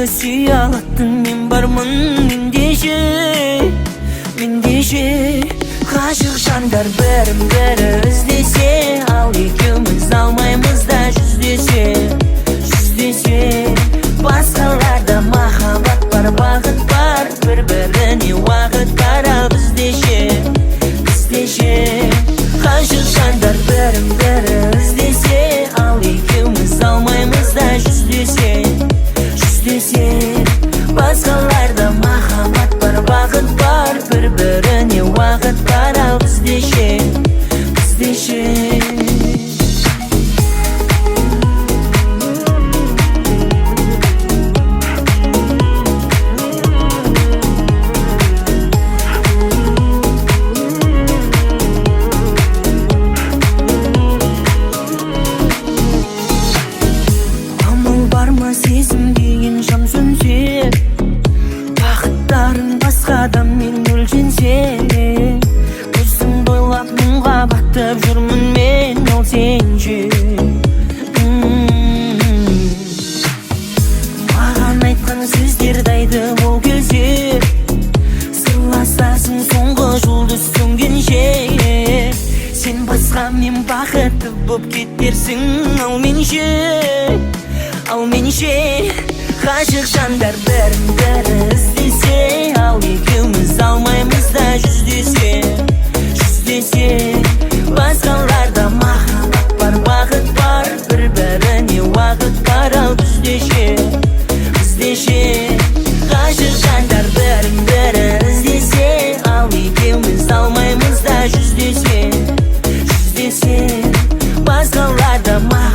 ғана сүйе алатын мен бармын мендеше ғашық жандар бірін-бірі іздесе, ал екеуміз алмаймыз да жүздесе басқаларда махаббат бар, бақыт бар, бір-біріне уақыт бар, ал біздеше ғашық жандар бірін-бірі іздесе, ал екеуміз алмаймыз да жүздесе басқаларда махаббат бар, бақыт бар, бір-біріне уақыт бар, ал біздеше амал бар ма сезім деген жан сөнсе, бақыттарың басқа адаммен өлшенсе, көзімді ойлап мұңға батып жүрмін мен, ал сенше маған айтқан сөздерді айтып ол кезде сырласасың соңғы жұлдыз сөнгенше, сен басқа мен бақытты боп кетерсің, ал менше ғашық жандар бірін-бірі іздесе, ал екеуміз алмаймыз да жүздесе басқаларда махаббат бар, бақыт бар, бір-біріне уақыт бар, ал біздеше ғашық жандар бірін-бірі іздесе, ал екеуміз алмаймыз да жүздесе басқаларда махаббат